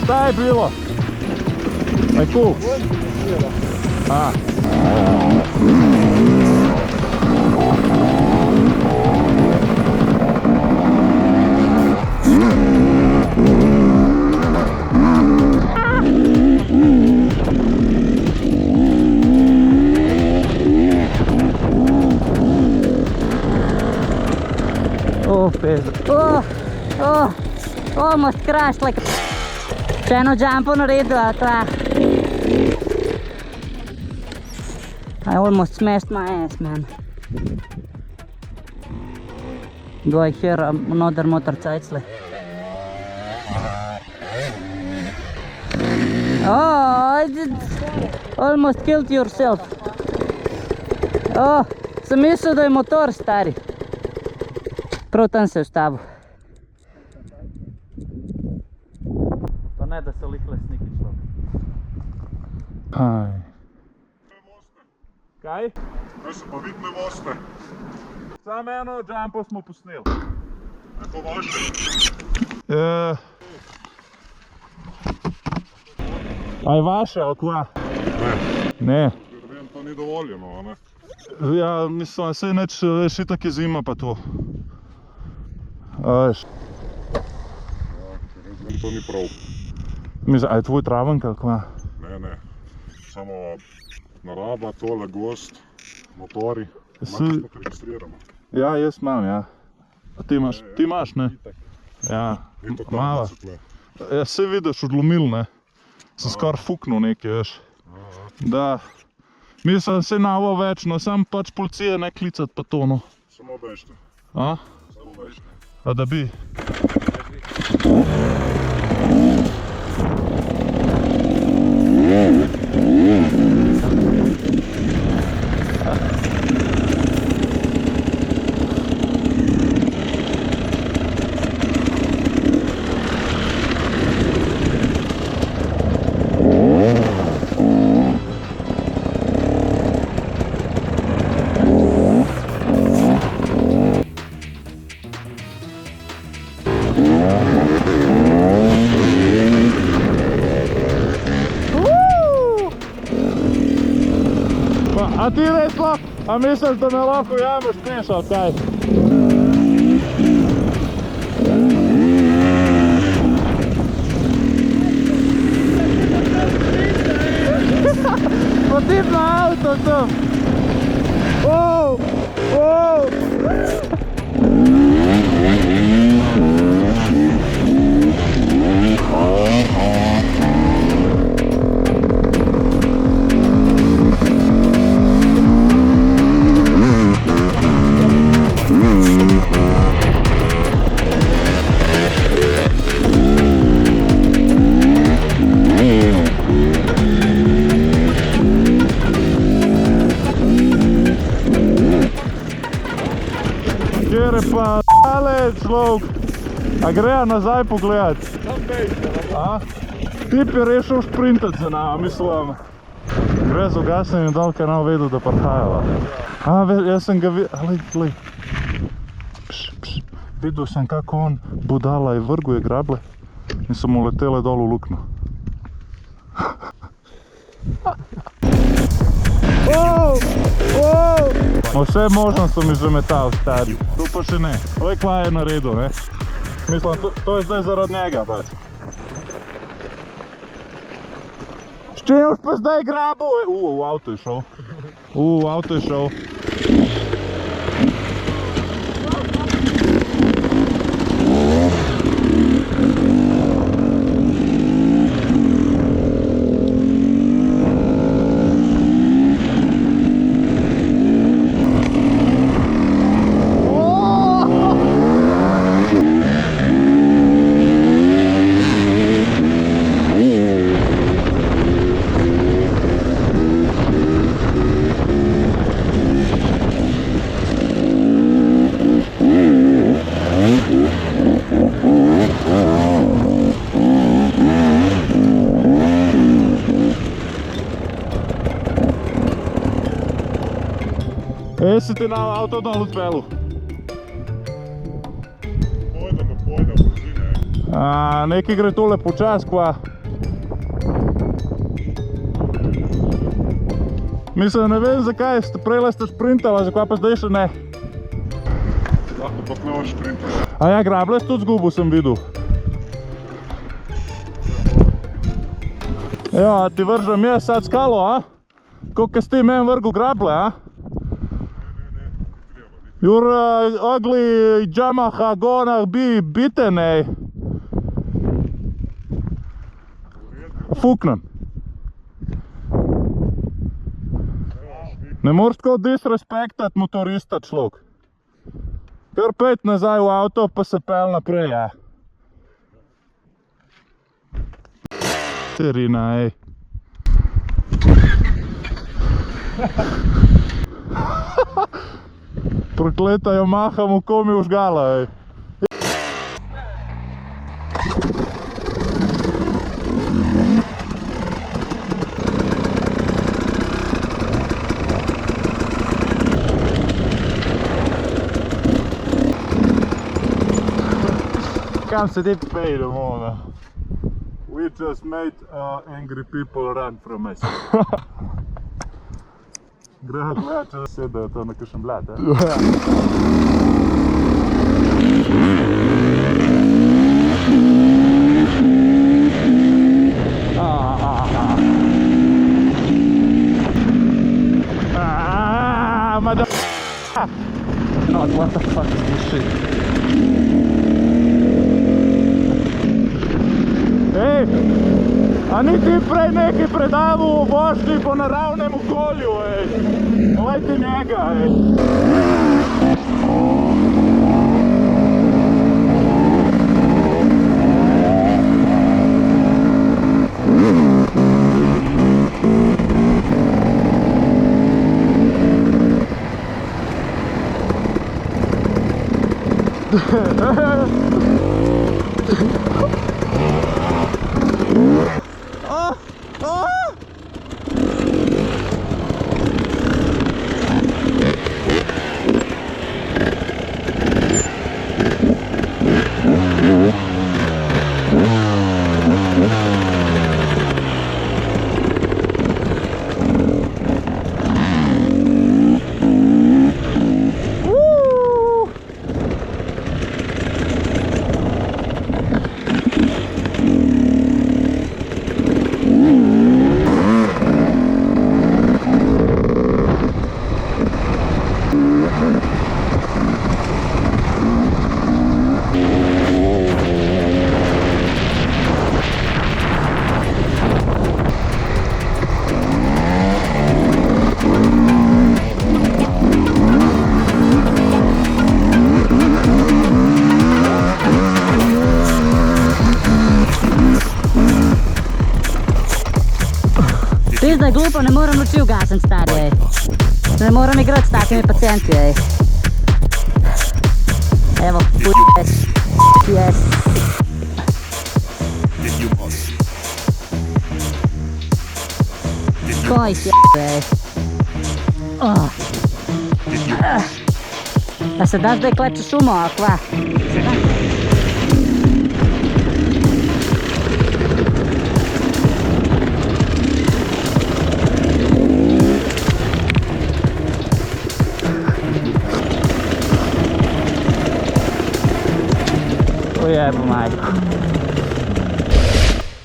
Šta je bilo? Aj cool. A. Oh, peso. Oh, almost crashed like a... Še eno jumpo naredil, a ta... I almost smashed my ass, man. Do I hear another motorcycle? Oh, I did almost killed yourself. Oh, sem mislil, da je motor stari. Prav tam se je ustavil. Pa ne, da so lih lesniki šlo. Aj. Kaj? Kaj se pa vidne voste? Samo eno jumpo smo posneli. Je to vaše? Aj vaše, ali kva? Ne. Vem, to ni dovoljeno, a ne? Ja, mislim, saj neč, veš, itak je zima pa to. A veš. Vem, to ni prav. Mislim, a je tvoj travenk ali kva? Ne. Samo naraba, tole, gost, motori. Si- Imate to registrirano. Ja, jaz imam, ja. A ti imaš, ne? Ja, In to mala. kartice tle. Ja, se vidiš odlomil, ne? Sem skoraj fuknul nekaj, veš. Da. Mislim, se navo več, no, sam pač policije ne klicat pa to, no. Samo bežte. A? Samo bežte. A da bi? A ti res lahko, a misliš, da me lahko jameš peš, ali kaj? Pa ti na avto tam! Kjer je pa daleč človek, a greja nazaj pogledat. A? Tip je rešil šprintat za nama, mislim. Gre z ugasnjenjem dol, ker nam vedel, da prihajala. A, jaz sem ga videl, glej. Videl sem, kako on budala je vrguje grable in so mu letele dol v luknjo. Vse možno so mi že metal, stari. Tu pa še ne. Oj, kva je naredil, ne? Mislim, to je zdaj zaradi njega, pač. S čem už pa zdaj grabo? V avto je šel. V avto je šel. Si ti na avto dol odpelu? Pojde, brzi, ne. Nekaj gre tole počas, kva. Mislim, ne vem zakaj, prejle ste sprintala, zakaj pa zdaj še ne. Lahko pa ne boš sprintal. A ja, grable si tudi zgubil, sem videl. Ja, ti vržem jaz sad skalo, a? Koliko si ti meni vrgu grable, a? You're ugly Yamaha gonna be beaten, ej. Fuknem. Ne moreš tako disrespektat motorista, človek. Kar pet nazaj v avto, pa se pel naprej, ja. Terina, ej. Prokleta Yamaha mu komi užgala, ej. Kam se ti pejdemo, ne? We just made angry people run from us. Grejo gledati, če sedajo to na kakšen bled, No, what the fuck is this shit? Ej, a ni ti prej nekaj predaval o vožnji po naravnem okolju, ej? Ovej ti njega, ej. Ti zdaj glupo, ne moram luči ugasniti, stari, ej. Ne moram igrati s takimi pacijenti, ej. Evo, yes. Yes. Koji si ej. A se da zdaj kleče šumo, a kva? Se da? Ojebo majko.